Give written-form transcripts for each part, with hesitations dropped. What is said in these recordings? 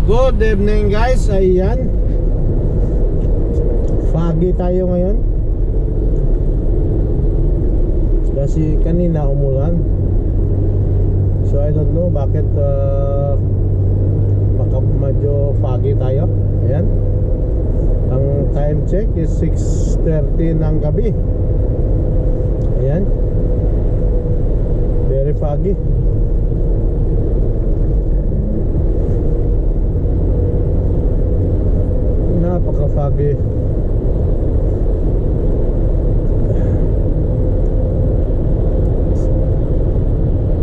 Good evening guys, ayan. Foggy tayo ngayon kasi kanina umulan. So I don't know bakit medyo foggy tayo. Ayan. Ang time check is 6:30 ng gabi. Ayan. Very foggy. Napaka-foggy.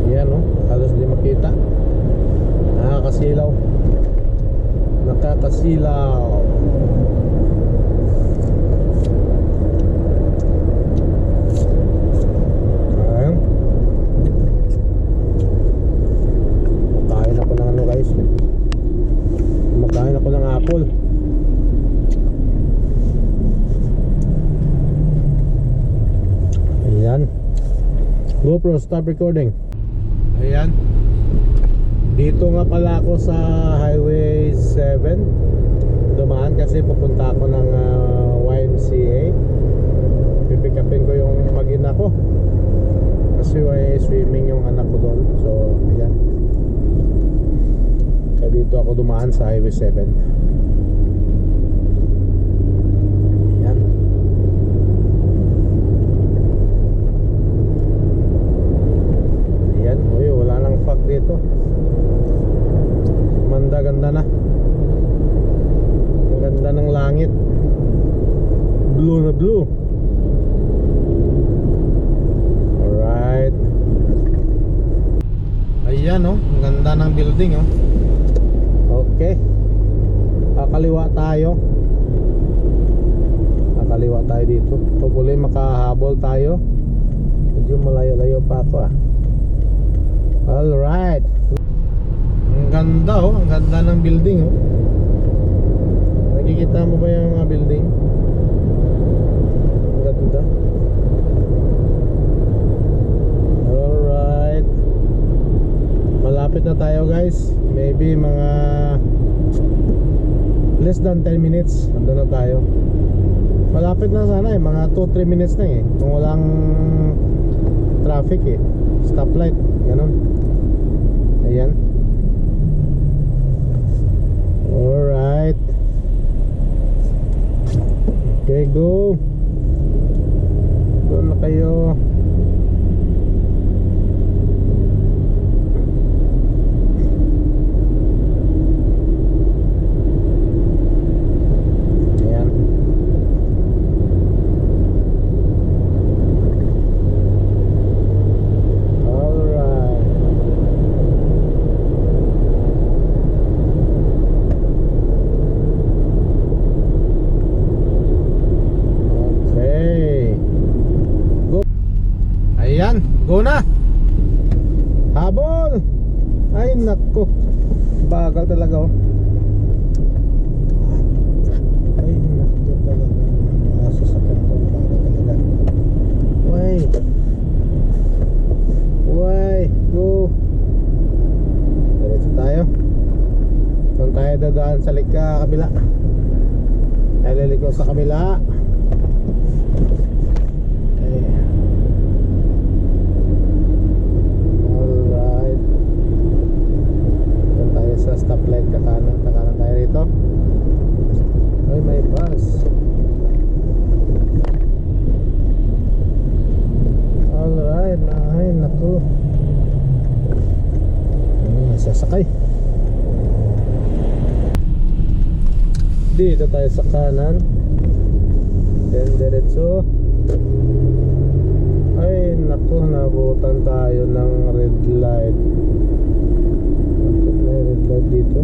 Yan o, halos di makita. Nakakasilaw. Nakakasilaw. Ayan. Makain ako ng ano guys. Makain ako ng apple. Ayan. GoPro, stop recording. Ayan. Dito nga pala ako sa Highway 7. Dumaan kasi pupunta ako ng YMCA. Pipikapin ko yung mag-ina ko kasi may swimming yung anak ko doon. So ayan. Kaya dito ako dumaan sa Highway 7. Dito ganda na, ang ganda ng langit, blue na blue. Alright, ayan oh, ang ganda ng building oh. Okay, kakaliwa tayo dito. Hopefully makahabol tayo. Medyo malayo-layo pa ako ah. Alright. Ang ganda oh, ang ganda ng building oh. Nakikita mo ba yung mga building? Ang ganda. Alright. Malapit na tayo guys. Maybe mga less than 10 minutes nandun na tayo. Malapit na sana eh, mga 2-3 minutes na eh. Kung walang traffic eh, stoplight, ganun. Ayan. Alright. Okay, go. Go na kayo. Ayan. Ayan, go na. Habol. Ay nako, bagal talaga oh. Ay nako talaga, masasaktan ko, bagal talaga. Why, go. Diretso tayo. Doon tayo dadaan sa kabila. Tayo liliko sa kabila. Sa stoplight kakanan tayo rito. Ay may bus. Alright, ay naku, may sasakay. Dito tayo sa kanan, then diretso. Ay naku, nabutan tayo ng red light. May red light dito.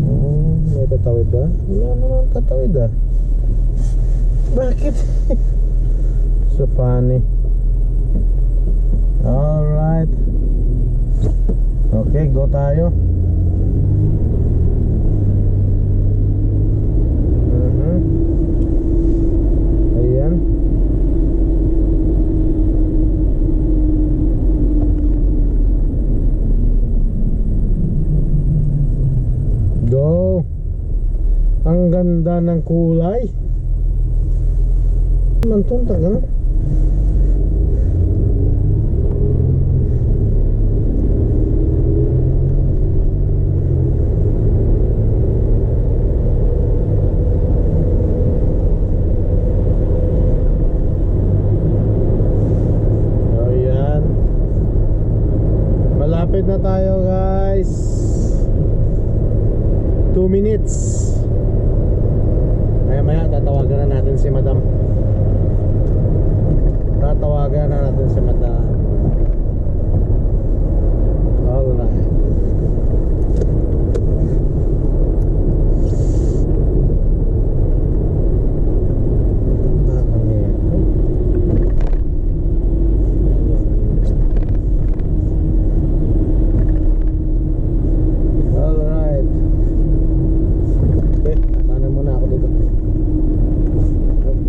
Oh, may tatawid ba? Wala naman tatawid ah. Bakit? So funny. Alright. Okay, go tayo. Ayan. Ang ganda ng kulay. Mantun taga. Ayan. Malapit na tayo, guys. 2 minutes. Maya tatawagan na natin si Madam. Tatawagan na natin si Madam. Alright. Alright. Okay, kanan muna ako dito.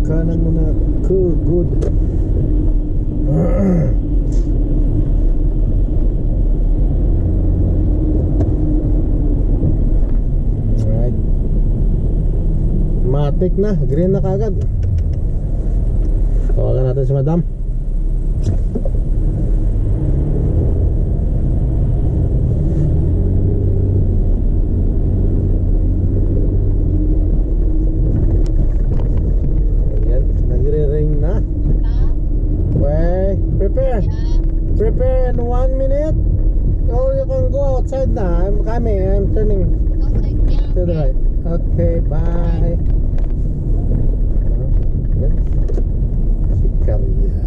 Kanan muna ako. Good. Alright. Matik na. Green na kagad. Tawagan natin si Madam. Ayan. Nagre-ring na. Wait. Prepare in 1 minute. Or you can go outside na. I'm coming. I'm turning to the right. Okay, bye. Ayan. Si Karya.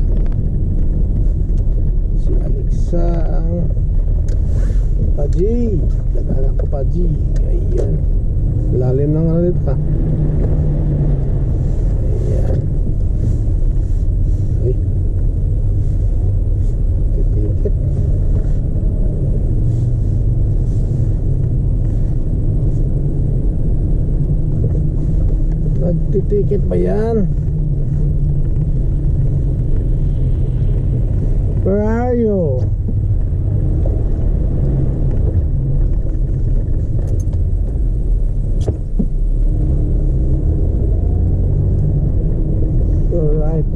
Si Alexa ang Paji. Nag-anak ko Paji. Ayan. Lalim ng ano dito ka. Ayan. Ay. Titikit. Nagtitikit ba yan? Where are you? Alright.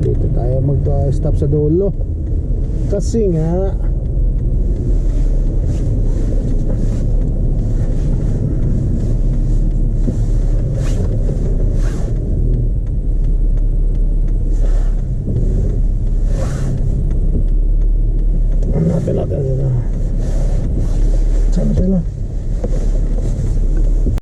Dito tayo mag-stop sa dulo. Kasi nga hanapin natin sila. Saan sila?